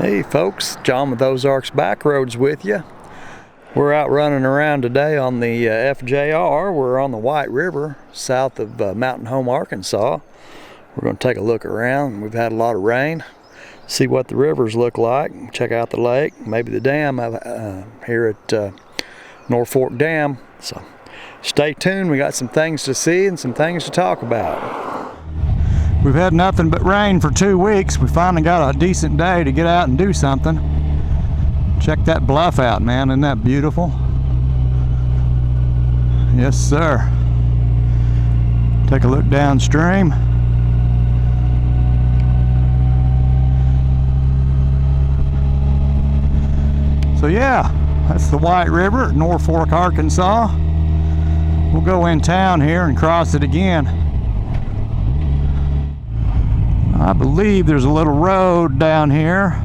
Hey folks, John with Ozarks Backroads with you. We're out running around today on the FJR. We're on the White River south of Mountain Home, Arkansas. We're going to take a look around. We've had a lot of rain. See what the rivers look like. Check out the lake, maybe the dam here at Norfork Dam. So stay tuned. We got some things to see and some things to talk about. We've had nothing but rain for 2 weeks. We finally got a decent day to get out and do something. Check that bluff out, man. Isn't that beautiful? Yes, sir. Take a look downstream. So yeah, that's the White River at Norfork, Arkansas. We'll go in town here and cross it again. I believe there's a little road down here.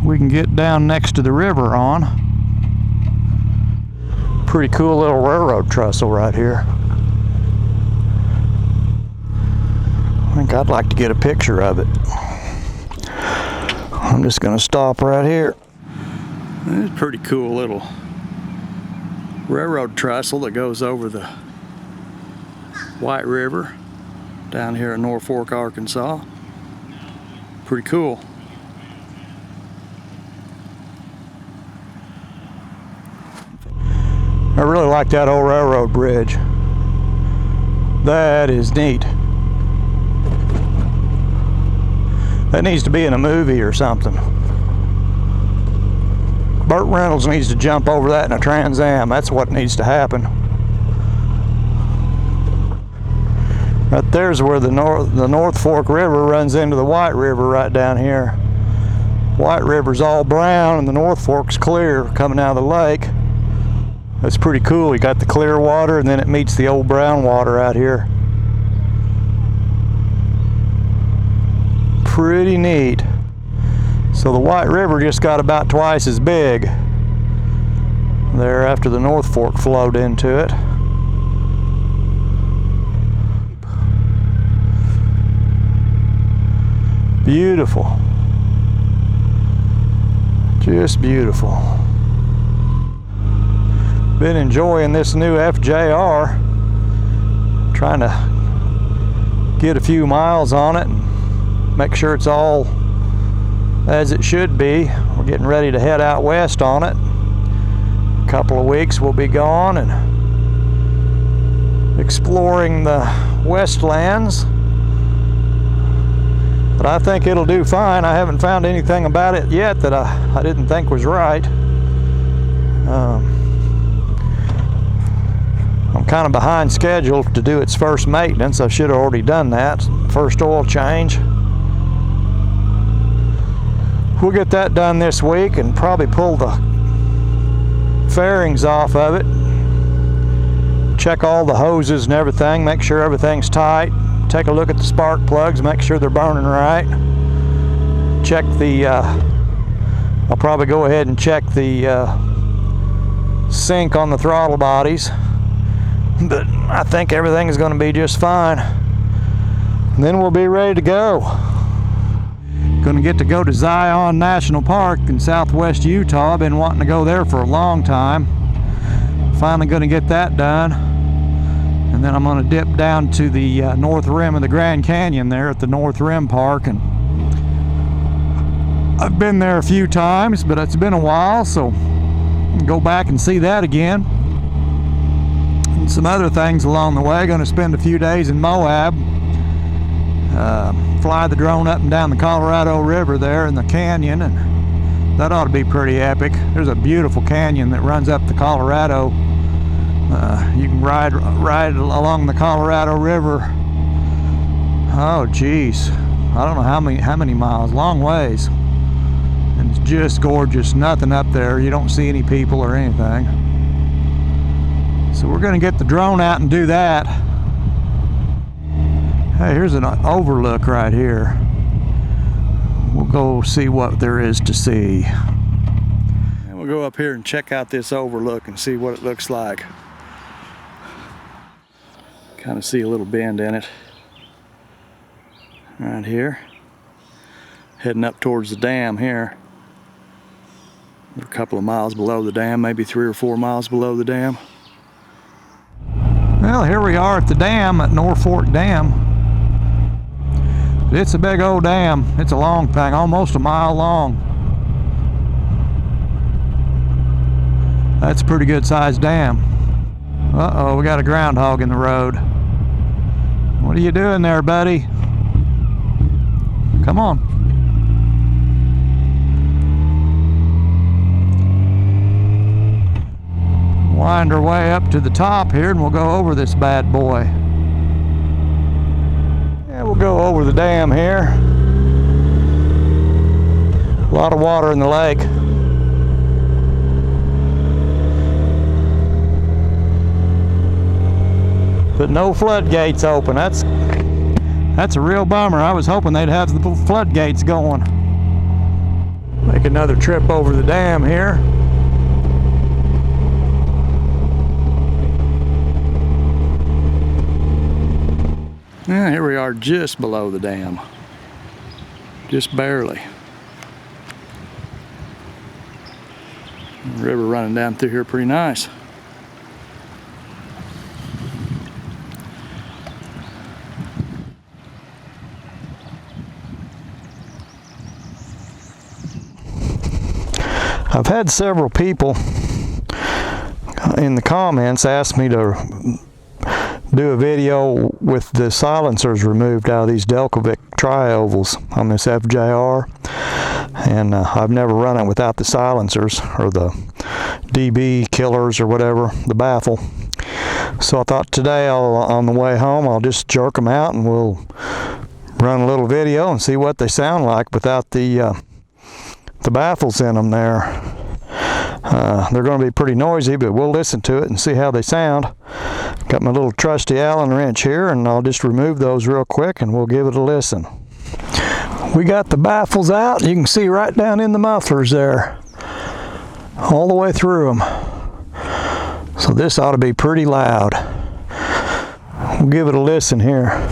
We can get down next to the river on. Pretty cool little railroad trestle right here. I think I'd like to get a picture of it. I'm just going to stop right here. It's a pretty cool little railroad trestle that goes over the White River down here in Norfork, Arkansas. Pretty cool. I really like that old railroad bridge. That is neat. That needs to be in a movie or something. Burt Reynolds needs to jump over that in a Trans Am. That's what needs to happen. Right there's where the North Fork River runs into the White River right down here. White River's all brown and the North Fork's clear coming out of the lake. That's pretty cool. You got the clear water and then it meets the old brown water out here. Pretty neat. So the White River just got about twice as big there after the North Fork flowed into it. Beautiful. Just beautiful. Been enjoying this new FJR. Trying to get a few miles on it and make sure it's all as it should be. We're getting ready to head out west on it. A couple of weeks we'll be gone and exploring the westlands. But I think it'll do fine. I haven't found anything about it yet that I didn't think was right. I'm kind of behind schedule to do its first maintenance. I should have already done that. First oil change. We'll get that done this week and probably pull the fairings off of it. Check all the hoses and everything, make sure everything's tight. Take a look at the spark plugs, make sure they're burning right. Check the, I'll probably go ahead and check the sync on the throttle bodies. But I think everything is going to be just fine. And then we'll be ready to go. Going to get to go to Zion National Park in southwest Utah. I've been wanting to go there for a long time. Finally going to get that done. And then I'm going to dip down to the north rim of the Grand Canyon there at the North Rim Park. And I've been there a few times, but it's been a while, so I'll go back and see that again. And some other things along the way. Going to spend a few days in Moab. Fly the drone up and down the Colorado River there in the canyon, and that ought to be pretty epic. There's a beautiful canyon that runs up the Colorado. You can ride along the Colorado River. Oh geez, I don't know how many miles, long ways, and it's just gorgeous. Nothing up there. You don't see any people or anything. So we're going to get the drone out and do that. Hey, here's an overlook right here. We'll go see what there is to see. And we'll go up here and check out this overlook and see what it looks like. Kind of see a little bend in it. right here. Heading up towards the dam here. We're a couple of miles below the dam, maybe 3 or 4 miles below the dam. Well, here we are at the dam, at Norfork Dam. It's a big old dam. It's a long thing, almost a mile long. That's a pretty good sized dam. Uh-oh, we got a groundhog in the road. What are you doing there, buddy? Come on. Wind our way up to the top here and we'll go over this bad boy. Yeah, we'll go over the dam here. A lot of water in the lake. But no floodgates open. That's a real bummer. I was hoping they'd have the floodgates going. Make another trip over the dam here. Yeah, here we are just below the dam. Just barely. The river running down through here pretty nice. I've had several people in the comments ask me to do a video with the silencers removed out of these Delkevic Tri-Ovals on this FJR, and I've never run it without the silencers or the DB killers or whatever, the baffle. So I thought today on the way home I'll just jerk them out and we'll run a little video and see what they sound like without the baffles in them there. They're going to be pretty noisy, but we'll listen to it and see how they sound. Got my little trusty Allen wrench here, and I'll just remove those real quick and we'll give it a listen. We got the baffles out. You can see right down in the mufflers there, all the way through them. So this ought to be pretty loud. We'll give it a listen here.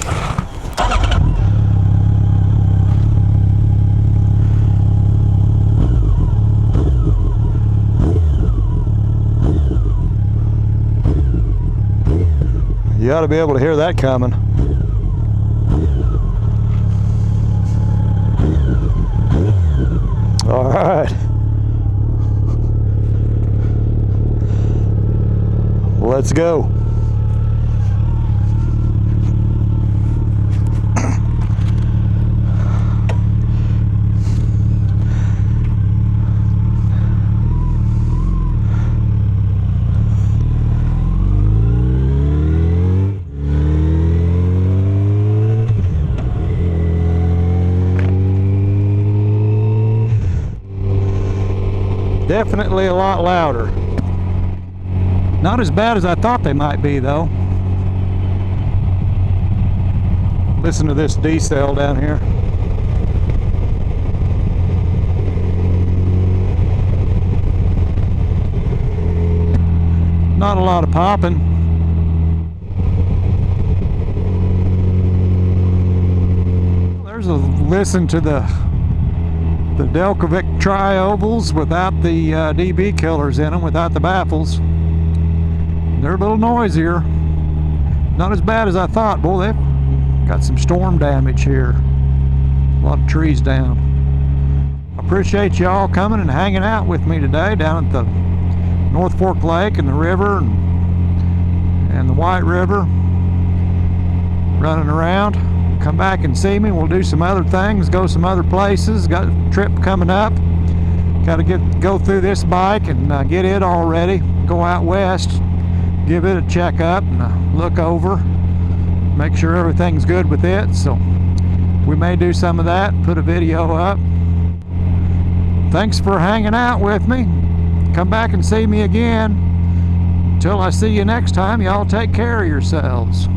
You ought to be able to hear that coming. All right. Let's go. Definitely a lot louder. Not as bad as I thought they might be, though. Listen to this D-cell down here. Not a lot of popping. There's a listen to the Delkevic Tri-Ovals without the DB killers in them, without the baffles. They're a little noisier. Not as bad as I thought. Boy, they've got some storm damage here. A lot of trees down. I appreciate y'all coming and hanging out with me today down at the North Fork Lake and the river and the White River. Running around. Come back and see me. We'll do some other things, go some other places. Got a trip coming up. Got to go through this bike and get it all ready. Go out west, give it a check up and look over, make sure everything's good with it. So we may do some of that, put a video up. Thanks for hanging out with me. Come back and see me again. Until I see you next time, y'all take care of yourselves.